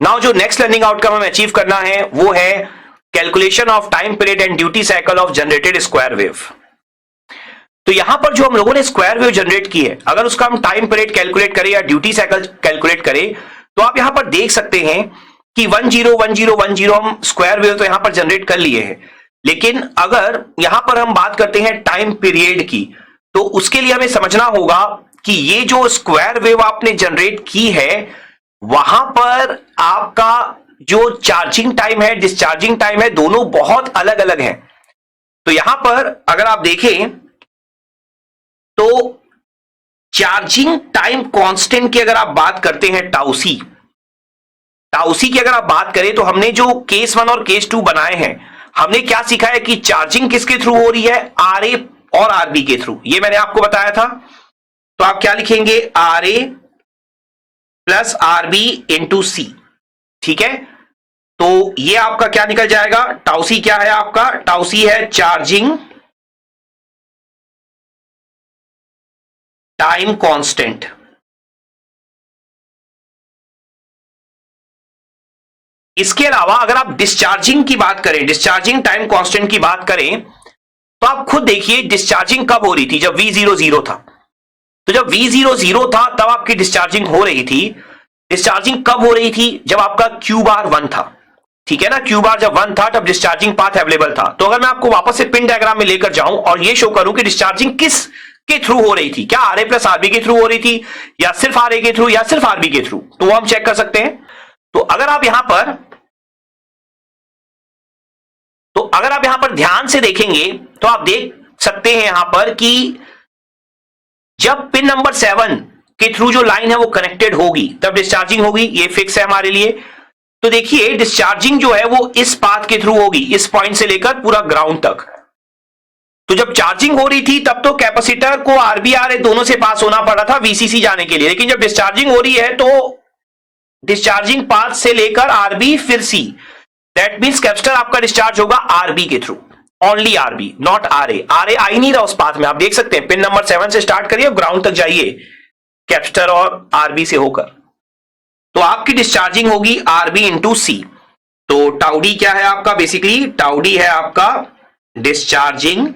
Now जो next learning outcome हमें achieve करना है वो है calculation of time period and duty cycle of generated square wave. तो यहां पर जो हम लोगों ने स्क्वायर वेव जनरेट की है, अगर उसका हम टाइम पीरियड कैलकुलेट करें या ड्यूटी साइकिल कैलकुलेट करें, तो आप यहां पर देख सकते हैं कि 101010 हम स्क्वायर वेव तो यहां पर जनरेट कर लिए हैं, लेकिन अगर यहां पर हम बात करते हैं टाइम पीरियड की, तो उसके लिए हमें समझना होगा कि ये जो स्क्वायर वेव आपने जनरेट की है वहां पर आपका जो चार्जिंग टाइम है, डिस्चार्जिंग टाइम है, दोनों बहुत अलग अलग हैं। तो यहां पर अगर आप देखें तो चार्जिंग टाइम कांस्टेंट की अगर आप बात करते हैं, टाउसी की अगर आप बात करें, तो हमने जो केस 1 और केस 2 बनाए हैं, हमने क्या सीखा है कि चार्जिंग किसके थ्रू हो रही है, आरए और आरबी के थ्रू। ये मैंने आपको बताया था। तो आप क्या लिखेंगे, आरए प्लस आरबी इंटू सी। ठीक है, तो ये आपका क्या निकल जाएगा, टाउसी क्या है आपका, टाउसी है चार्जिंग टाइम कांस्टेंट। इसके अलावा अगर आप डिस्चार्जिंग की बात करें, डिस्चार्जिंग टाइम कांस्टेंट की बात करें, तो आप खुद देखिए डिस्चार्जिंग कब हो रही थी, जब V00 था। तो जब V00 था तब आपकी डिस्चार्जिंग हो रही थी। डिस्चार्जिंग कब हो रही थी, जब आपका Q बार 1 था। ठीक है ना, Q बार जब 1 था तब डिस्चार्जिंग पाथ अवेलेबल था। तो अगर मैं आपको वापस से पिन डायग्राम में लेकर जाऊं और ये शो करूं कि डिस्चार्जिंग किस के थ्रू हो रही थी, क्या आरए प्लस आरबी के थ्रू हो रही थी, या सिर्फ आरए के थ्रू, या सिर्फ आरबी के थ्रू, तो वो हम चेक कर सकते हैं। तो अगर आप यहां पर ध्यान से देखेंगे तो आप देख सकते हैं यहां पर कि जब पिन नंबर 7 के थ्रू जो लाइन है वो कनेक्टेड होगी तब डिस्चार्जिंग होगी, ये फिक्स है हमारे लिए। तो देखिए डिस्चार्जिंग जो है वो इस पाथ के थ्रू होगी, इस पॉइंट से लेकर पूरा ग्राउंड तक। तो जब चार्जिंग हो रही थी तब तो कैपेसिटर को आरबी आरए दोनों से पास होना पड़ रहा था वीसीसी जाने के लिए, लेकिन जब डिस्चार्जिंग हो रही है तो डिस्चार्जिंग पाथ से लेकर आरबी फिर सी, दैट मींस कैपेसिटर आपका डिस्चार्ज होगा आरबी के through, only RB, not RA. RA आ ही नहीं रहा उस पाथ में। आप देख सकते हैं पिन नंबर 7 से स्टार्ट करिए, ग्राउंड तक जाइए कैपेसिटर और आरबी से होकर, तो आपकी डिस्चार्जिंग होगी आरबी इंटू सी। तो टाउडी क्या है आपका, बेसिकली टाउडी है आपका डिस्चार्जिंग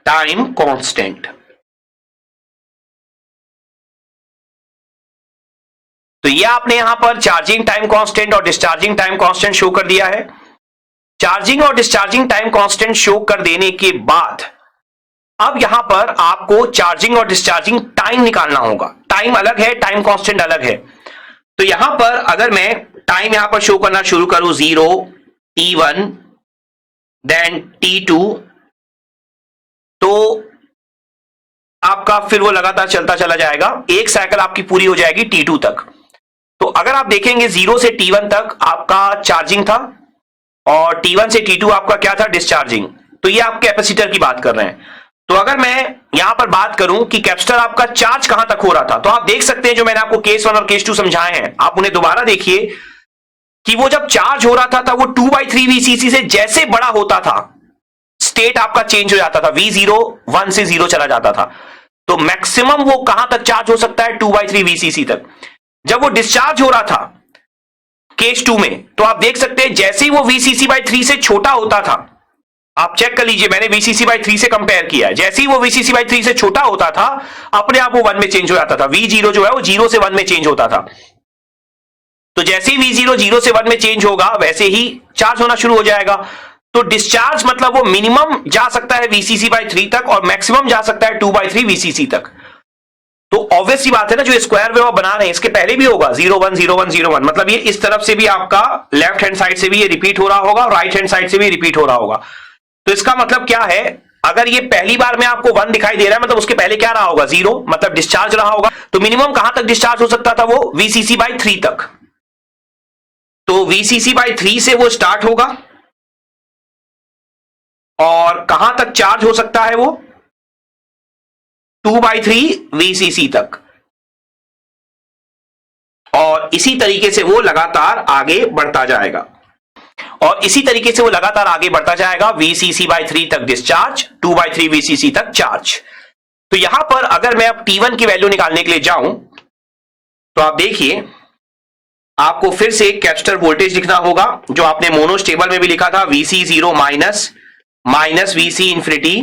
टाइम कांस्टेंट। तो ये आपने यहां पर चार्जिंग टाइम कांस्टेंट और डिस्चार्जिंग टाइम कांस्टेंट शो कर दिया है। चार्जिंग और डिस्चार्जिंग टाइम कांस्टेंट शो कर देने के बाद अब यहां पर आपको चार्जिंग और डिस्चार्जिंग टाइम निकालना होगा। टाइम अलग है, टाइम कांस्टेंट अलग है। तो यहां पर अगर मैं टाइम यहां पर शो करना शुरू करूं, 0, T1, देन T2, तो आपका फिर वो लगातार चलता चला जाएगा, एक साइकिल आपकी पूरी हो जाएगी T2 तक। तो अगर आप देखेंगे 0 से T1 तक आपका चार्जिंग था और T1 से T2 आपका क्या था, डिस्चार्जिंग। तो ये आप कैपेसिटर की बात कर रहे हैं। तो अगर मैं यहां पर बात करूं कि कैपेसिटर आपका चार्ज कहां तक हो रहा था, तो आप देख सकते हैं जो मैंने आपको केस 1 और केस 2 समझाए हैं, आप उन्हें दोबारा देखिए कि वो जब चार्ज हो रहा था वो 2/3 VCC से जैसे बड़ा होता था स्टेट आपका चेंज हो जाता था, V0 1 से 0 चला जाता था। तो मैक्सिमम वो कहां तक चार्ज हो सकता है, 2/3 VCC तक। जब वो डिस्चार्ज हो रहा था केस 2 में, तो आप देख सकते हैं जैसे ही वो VCC/3 से छोटा होता था, आप चेक कर लीजिए, मैंने VCC/3 से कंपेयर किया है, जैसे ही वो VCC/3 से छोटा होता था अपने आप वो 1 में चेंज हो जाता था। V0 जो है वो 0 से 1 में चेंज होता था। तो जैसे ही V0 0 से 1 में चेंज होगा वैसे ही चार्ज होना शुरू हो जाएगा। तो डिस्चार्ज मतलब वो मिनिमम जा सकता है VCC/3 तक और मैक्सिमम जा सकता है 2/3 VCC तक। तो ऑब्वियस सी बात है ना, जो स्क्वायर वेव आप बना रहे हैं इसके पहले भी होगा 0 1 0 1 0 1, मतलब ये इस तरफ से भी आपका लेफ्ट हैंड साइड से भी ये रिपीट हो रहा होगा और राइट हैंड साइड से भी रिपीट हो रहा होगा। तो इसका मतलब क्या है, अगर ये पहली बार में आपको 1 दिखाई दे रहा है मतलब उसके पहले क्या रहा होगा, 0, मतलब डिस्चार्ज रहा होगा। तो मिनिमम कहां तक डिस्चार्ज हो सकता था, वो VCC/3 तक। तो VCC/3 से वो स्टार्ट होगा और कहां तक चार्ज हो सकता है, वो 2/3 VCC तक, और इसी तरीके से वो लगातार आगे बढ़ता जाएगा VCC/3 तक डिस्चार्ज, 2/3 VCC तक चार्ज। तो यहां पर अगर मैं अब T1 की वैल्यू निकालने के लिए जाऊं तो आप देखिए आपको फिर से कैपेसिटर वोल्टेज लिखना होगा जो आपने मोनोस्टेबल में भी लिखा था, Vc0 minus Vc infinity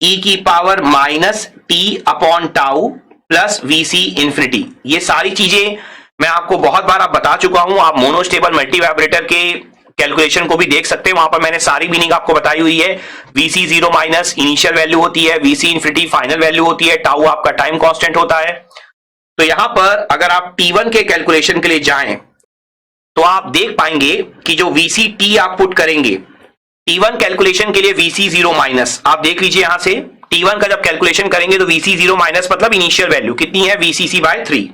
e की power minus T upon tau plus Vc infinity. ये सारी चीजें मैं आपको बहुत बार बता चुका हूं। आप मोनोस्टेबल मल्टी वाइब्रेटर के कैलकुलेशन को भी देख सकते हैं, वहां पर मैंने सारी मीनिंग आपको बताई हुई है। Vc0 माइनस इनिशियल वैल्यू होती है, Vc इंफिनिटी फाइनल वैल्यू होती है, टाउ आपका टाइम कांस्टेंट होता है। तो यहां पर अगर आप T1 के कैलकुलेशन के लिए जाएं तो आप देख पाएंगे कि जो Vct आप पुट करेंगे T1 कैलकुलेशन के लिए Vc0 माइनस, आप देख लीजिए यहां से T1 का जब कैलकुलेशन करेंगे तो Vc0 माइनस मतलब इनिशियल वैल्यू कितनी है, Vcc/3।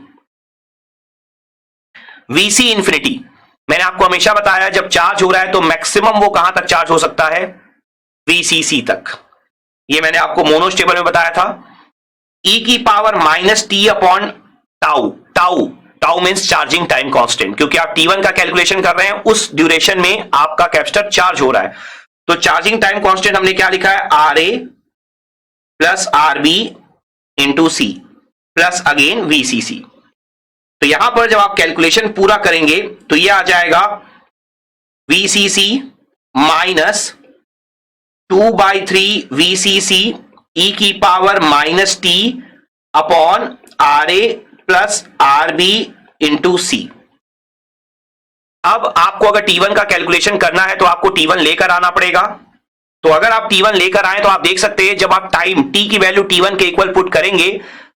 Vc इंफिनिटी मैंने आपको हमेशा बताया जब चार्ज हो रहा है तो मैक्सिमम वो कहां तक चार्ज हो सकता है, Vcc तक। ये मैंने आपको मोनोस्टेबल में बताया था। e की power minus T upon tau means charging time constant, क्योंकि आप T1 का कैलकुलेशन कर रहे हैं उस ड्यूरेशन में आपका कैपेसिटर चार्ज हो रहा है। तो चार्जिंग टाइम कांस्टेंट हमने क्या लिखा है, RA plus RB into C plus again VCC। तो यहां पर जब आप कैलकुलेशन पूरा करेंगे तो ये आ जाएगा VCC माइनस 2/3 VCC e की power minus T upon RA plus RB into C। अब आपको अगर T1 का कैलकुलेशन करना है तो आपको T1 लेकर आना पड़ेगा। तो अगर आप T1 लेकर आए तो आप देख सकते हैं जब आप टाइम t की वैल्यू T1 के इक्वल पुट करेंगे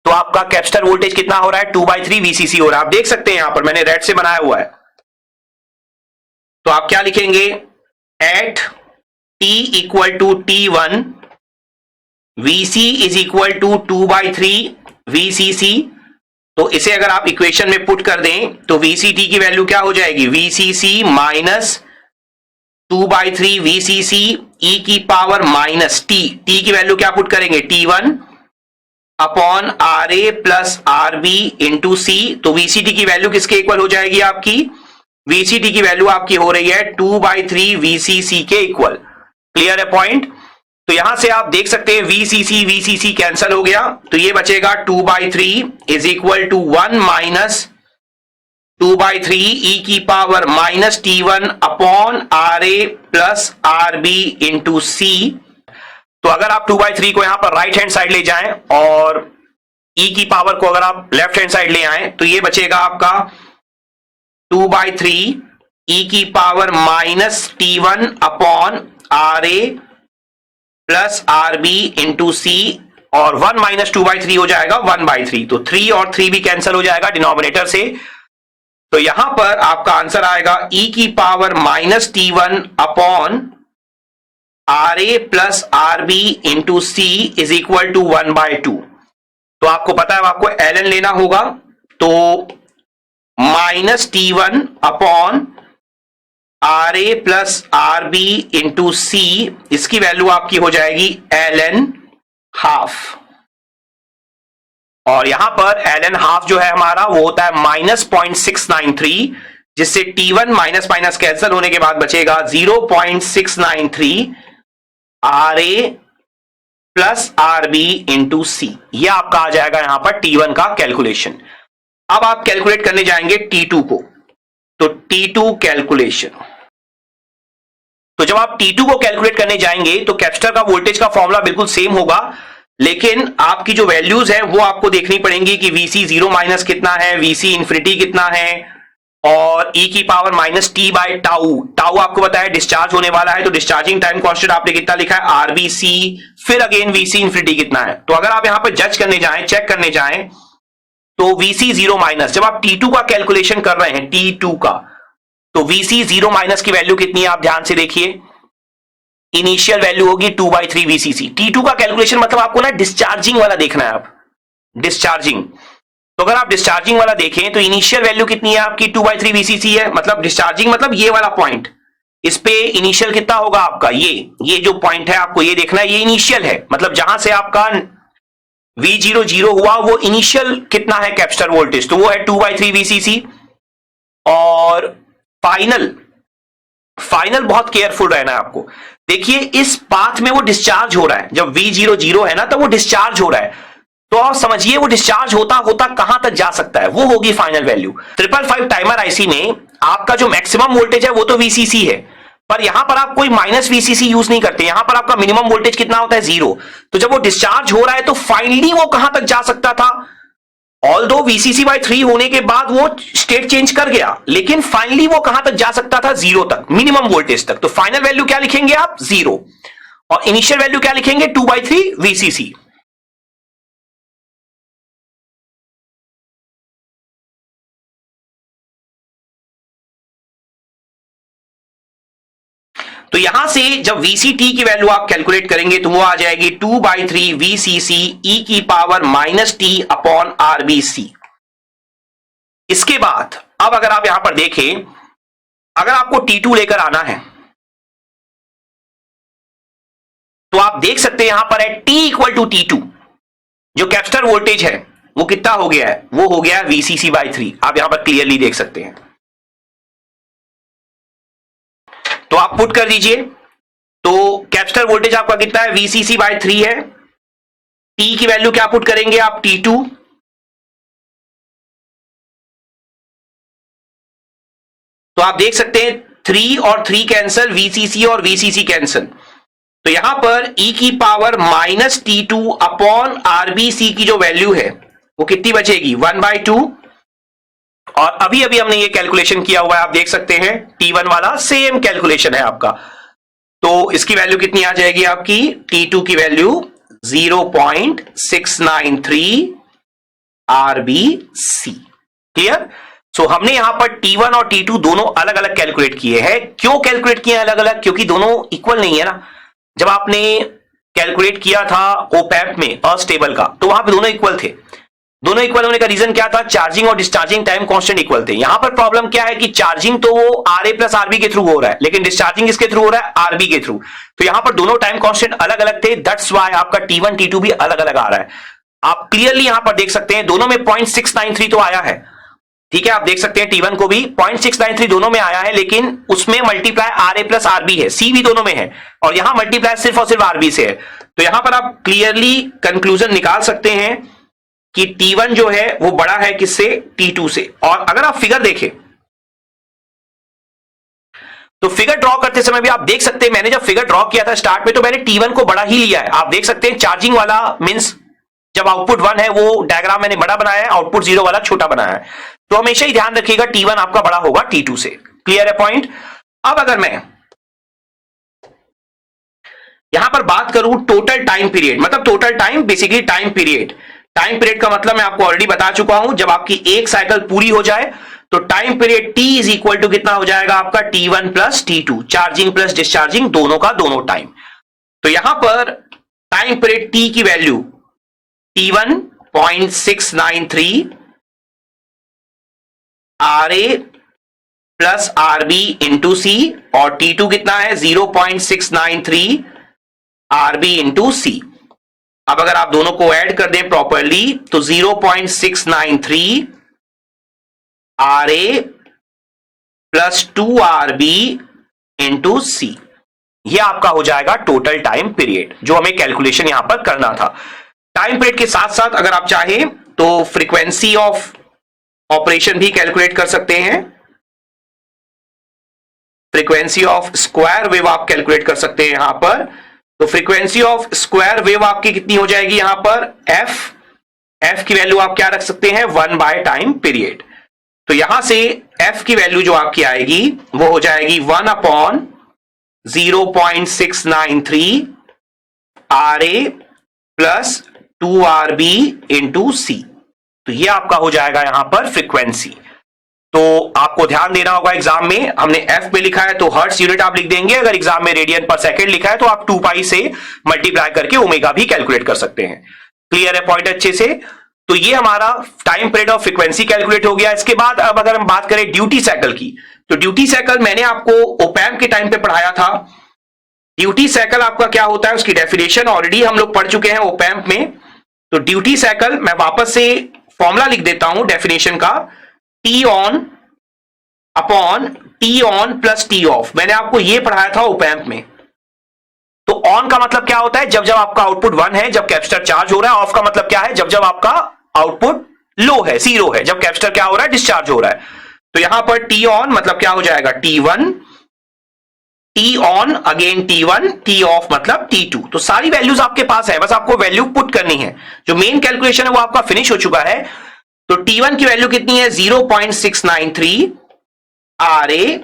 तो आपका कैपेसिटर वोल्टेज कितना हो रहा है, 2/3 VCC हो रहा है। आप देख सकते हैं यहां पर मैंने रेड से बनाया हुआ है। तो आप क्या लिखेंगे, at t equal to T1 Vc is equal to 2/3 VCC। तो इसे अगर आप इक्वेशन में पुट कर दें तो Vct की वैल्यू क्या हो जाएगी, Vcc माइनस 2/3 VCC e की पावर माइनस t की वैल्यू क्या पुट करेंगे, T1 upon RA plus RB into C। तो Vct की वैल्यू किसके इक्वल हो जाएगी आपकी, Vct की वैल्यू आपकी हो रही है 2/3 VCC के इक्वल। क्लियर है पॉइंट। तो यहां से आप देख सकते हैं VCC कैंसिल हो गया तो ये बचेगा 2/3 is equal to 1 minus 2/3 e की power minus T1 upon RA plus RB into C। तो अगर आप 2/3 को यहां पर राइट हैंड साइड ले जाएं और e की पावर को अगर आप लेफ्ट हैंड साइड ले आए तो ये बचेगा आपका 2/3 e की power minus T1 upon RA plus RB into C और 1 माइनस 2/3 हो जाएगा 1/3। तो 3 और 3 भी कैंसिल हो जाएगा डिनोमिनेटर से। तो यहां पर आपका आंसर आएगा e की power minus T1 upon RA plus RB into C is equal to 1/2। तो आपको पता है आपको ln लेना होगा, तो minus T1 upon RA plus RB into C इसकी वैल्यू आपकी हो जाएगी ln हाफ। और यहां पर ln हाफ जो है हमारा वो होता है माइनस 0.693, जिससे T1 माइनस माइनस कैंसिल होने के बाद बचेगा 0.693 RA plus RB into C। यह आपका आ जाएगा यहां पर T1 का कैलकुलेशन। अब आप कैलकुलेट करने जाएंगे T2 को, तो T2 कैलकुलेशन। तो जब आप T2 को कैलकुलेट करने जाएंगे तो कैपेसिटर का वोल्टेज का फॉर्मूला बिल्कुल सेम होगा, लेकिन आपकी जो वैल्यूज है वो आपको देखनी पड़ेंगी कि Vc0 माइनस कितना है, Vc इंफिनिटी कितना है और e की power minus t by tau आपको बताया डिस्चार्ज होने वाला है। तो डिस्चार्जिंग टाइम कांस्टेंट आपने कितना लिखा है, RBC, फिर अगेन Vc इंफिनिटी कितना है। तो अगर आप यहां पर जज करने जाएं, चेक करने जाएं तो Vc0 माइनस जब आप T2 का कैलकुलेशन कर रहे हैं T2 का, तो Vc0 माइनस की वैल्यू कितनी है आप ध्यान से देखिए, इनिशियल वैल्यू होगी 2/3 VCC। T2 का कैलकुलेशन मतलब आपको ना डिस्चार्जिंग वाला देखना है, आप डिस्चार्जिंग। तो अगर आप डिस्चार्जिंग वाला देखें तो इनिशियल वैल्यू कितनी है आपकी 2/3 VCC है, मतलब डिस्चार्जिंग मतलब ये वाला पॉइंट, इस पे इनिशियल कितना होगा आपका, ये जो पॉइंट है आपको ये देखना है, ये इनिशियल है, मतलब जहां से आपका V00 हुआ वो इनिशियल कितना है कैपेसिटर वोल्टेज, तो वो है 2/3 VCC। और फाइनल फाइनल बहुत केयरफुल रहना है आपको। देखिए इस पाथ में वो डिस्चार्ज हो रहा है, जब V0 0 है ना तो वो डिस्चार्ज हो रहा है, तो आप समझिए वो डिस्चार्ज होता होता कहां तक जा सकता है, वो होगी फाइनल वैल्यू। 555 टाइमर आईसी में आपका जो मैक्सिमम वोल्टेज है वो तो VCC है, पर यहां पर आप कोई माइनस VCC यूज नहीं करते, यहां पर आपका मिनिमम वोल्टेज कितना होता है 0। तो जब वो डिस्चार्ज हो रहा है तो फाइनली वो कहां तक जा सकता था, ऑल्दो VCC/3 होने के बाद वो स्टेट चेंज कर गया, लेकिन फाइनली वो कहां तक जा सकता था 0 तक, मिनिमम वोल्टेज तक। तो फाइनल वैल्यू क्या लिखेंगे आप 0, और इनिशियल वैल्यू क्या लिखेंगे 2/3 VCC। तो यहां से जब VCT की वैल्यू आप कैलकुलेट करेंगे तो वो आ जाएगी 2/3 VCC e की पावर -t अपॉन RBC। इसके बाद अब अगर आप यहां पर देखें, अगर आपको T2 लेकर आना है तो आप देख सकते हैं यहां पर है T = T2, जो कैपेसिटर वोल्टेज है वो कितना हो गया है, वो हो गया है VCC/3। आप यहां पर क्लियरली देख सकते हैं, तो आप पुट कर दीजिए। तो कैपेसिटर वोल्टेज आपका कितना है VCC/3 है, T की वैल्यू क्या पुट करेंगे आप T2, तो आप देख सकते हैं 3 और 3 कैंसल, VCC और VCC कैंसल, तो यहां पर e की पावर -T2 अपॉन RBC की जो वैल्यू है वो कितनी बचेगी 1/2। और अभी अभी हमने ये कैलकुलेशन किया हुआ है, आप देख सकते हैं T1 वाला सेम कैलकुलेशन है आपका, तो इसकी वैल्यू कितनी आ जाएगी आपकी T2 की वैल्यू 0.693 RBC। क्लियर। सो हमने यहां पर T1 और T2 दोनों अलग अलग कैलकुलेट किए हैं। क्यों कैलकुलेट किए अलग अलग, क्योंकि दोनों इक्वल नहीं है ना। जब आपने कैलकुलेट किया था ओपैम्प में अस्टेबल का तो वहां पे दोनों इक्वल थे। दोनों इक्वल होने का रीजन क्या था, चार्जिंग और डिस्चार्जिंग टाइम कांस्टेंट इक्वल थे। यहां पर प्रॉब्लम क्या है कि चार्जिंग तो वो RA + RB के थ्रू हो रहा है, लेकिन डिस्चार्जिंग किसके थ्रू हो रहा है RB के थ्रू। तो यहां पर दोनों टाइम कांस्टेंट अलग अलग थे, दैट्स व्हाई आपका T1 T2 भी अलग अलग आ रहा है। आप क्लियरली यहां पर देख सकते हैं दोनों में 0.693 तो आया है, ठीक है। आप देख सकते हैं T1 को भी 0.693 दोनों में आया है, लेकिन उसमें मल्टीप्लाई RA + RB है, C भी दोनों में है, और यहां मल्टीप्लाई सिर्फ और सिर्फ RB से है। तो यहां पर आप क्लियरली कंक्लूजन निकाल सकते हैं कि T1 जो है वो बड़ा है किससे, T2 से। और अगर आप फिगर देखें तो फिगर ड्रॉ करते समय भी आप देख सकते हैं, मैंने जब फिगर ड्रॉ किया था स्टार्ट में तो मैंने T1 को बड़ा ही लिया है। आप देख सकते हैं चार्जिंग वाला मींस जब आउटपुट 1 है वो डायग्राम मैंने बड़ा बनाया है, आउटपुट 0 वाला छोटा बनाया है। तो हमेशा ही ध्यान रखिएगा T1 आपका बड़ा होगा T2 से। क्लियर है पॉइंट। अब अगर मैं यहां पर बात करूं टोटल टाइम पीरियड, मतलब total time basically time period. Time period का मतलब मैं आपको ऑलरेडी बता चुका हूं, जब आपकी एक साइकिल पूरी हो जाए तो टाइम पीरियड T = कितना हो जाएगा आपका T1 + T2, charging plus discharging दोनों का दोनों टाइम। तो यहां पर टाइम पीरियड T की value T1 0.693 RA + RB × C, और T2 कितना है 0.693 RB × C। अब अगर आप दोनों को ऐड कर दें प्रॉपरली तो 0.693 RA + 2 RB × C, यह आपका हो जाएगा टोटल टाइम पीरियड जो हमें कैलकुलेशन यहां पर करना था। टाइम पीरियड के साथ साथ अगर आप चाहें तो फ्रीक्वेंसी ऑफ ऑपरेशन भी कैलकुलेट कर सकते हैं। फ्रीक्वेंसी ऑफ स्क्वायर वेव आप कैलकुलेट कर सकते हैं यहां पर। तो फ्रीक्वेंसी ऑफ स्क्वायर वेव आपकी कितनी हो जाएगी यहां पर f की वैल्यू आप क्या रख सकते हैं 1 टाइम पीरियड। तो यहां से f की वैल्यू जो आपकी आएगी वो हो जाएगी 1/0.693 RA + 2 RB × C। तो ये आपका हो जाएगा यहां पर फ्रीक्वेंसी। तो आपको ध्यान देना होगा, एग्जाम में हमने f पे लिखा है तो हर्ट्ज यूनिट आप लिख देंगे, अगर एग्जाम में रेडियन पर सेकंड लिखा है तो आप 2π से मल्टीप्लाई करके ओमेगा भी कैलकुलेट कर सकते हैं। क्लियर है पॉइंट अच्छे से। तो ये हमारा टाइम पीरियड और फ्रीक्वेंसी कैलकुलेट हो गया। इसके बाद अब अगर हम बात करें ड्यूटी साइकिल की, तो ड्यूटी साइकिल मैंने आपको ओपैम्प के टाइम पे पढ़ाया था। ड्यूटी साइकिल आपका क्या होता है उसकी डेफिनेशन ऑलरेडी हम लोग पढ़ चुके हैं ओपैम्प में। तो ड्यूटी साइकिल मैं वापस से फॉर्मूला लिख देता हूं डेफिनेशन का, T on upon T on plus T of. मैंने आपको ये पढ़ाया था ओपैम्प में। तो ऑन का मतलब क्या होता है, जब जब आपका आउटपुट 1 है, जब कैपेसिटर चार्ज हो रहा है। ऑफ का मतलब क्या है, जब जब आपका आउटपुट लो है, 0 है, जब कैपेसिटर क्या हो रहा है, डिस्चार्ज हो रहा है। तो यहां पर टी ऑन मतलब क्या हो जाएगा, T1, T on again T1, T of मतलब T2। तो सारी वैल्यूज आपके पास है, बस आपको वैल्यू पुट करनी है। जो मेन कैलकुलेशन है वो आपका फिनिश हो चुका है। तो T1 की वैल्यू कितनी है, 0.693 RA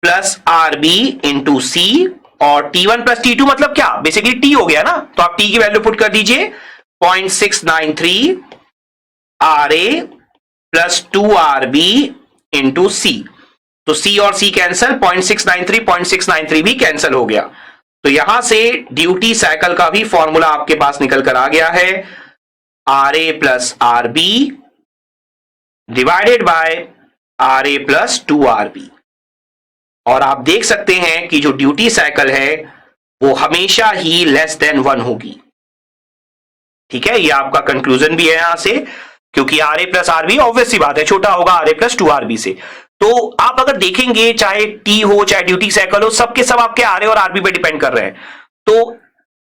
plus RB into C, और T1 प्लस T2 मतलब क्या, बेसिकली T हो गया ना। तो आप T की वैल्यू पुट कर दीजिए 0.693 RA plus 2RB into C। तो C और C कैंसल, 0.693 भी कैंसल हो गया। तो यहां से ड्यूटी साइकिल का भी फॉर्मूला आपके पास निकल कर आ गया है, RA plus RB divided by RA plus 2RB। और आप देख सकते हैं कि जो ड्यूटी साइकिल है वो हमेशा ही लेस देन 1 होगी। ठीक है, ये आपका कंक्लूजन भी है यहां से, क्योंकि RA प्लस RB ऑब्वियस सी बात है छोटा होगा RA प्लस 2RB से। तो आप अगर देखेंगे चाहे T हो चाहे ड्यूटी साइकिल हो, सबके सब आपके RA और RB पे डिपेंड कर रहे हैं। तो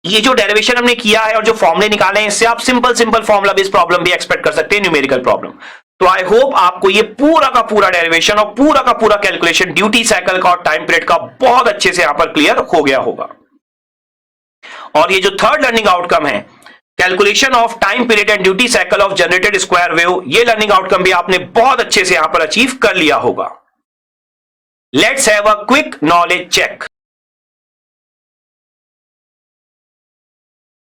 ये जो डेरिवेशन हमने किया है और जो फॉर्मूले निकाले हैं, इससे आप सिंपल फॉर्मूला बेस्ड प्रॉब्लम भी एक्सपेक्ट कर सकते हैं, न्यूमेरिकल प्रॉब्लम। तो आई होप आपको ये पूरा का पूरा डेरिवेशन और पूरा का पूरा कैलकुलेशन ड्यूटी साइकिल का और टाइम पीरियड का बहुत अच्छे से यहां पर क्लियर हो गया होगा। और ये जो थर्ड लर्निंग आउटकम है, calculation of time period and duty cycle of generated square wave, ये लर्निंग आउटकम भी आपने बहुत अच्छे से यहां पर अचीव कर लिया होगा। Let's have a quick knowledge check.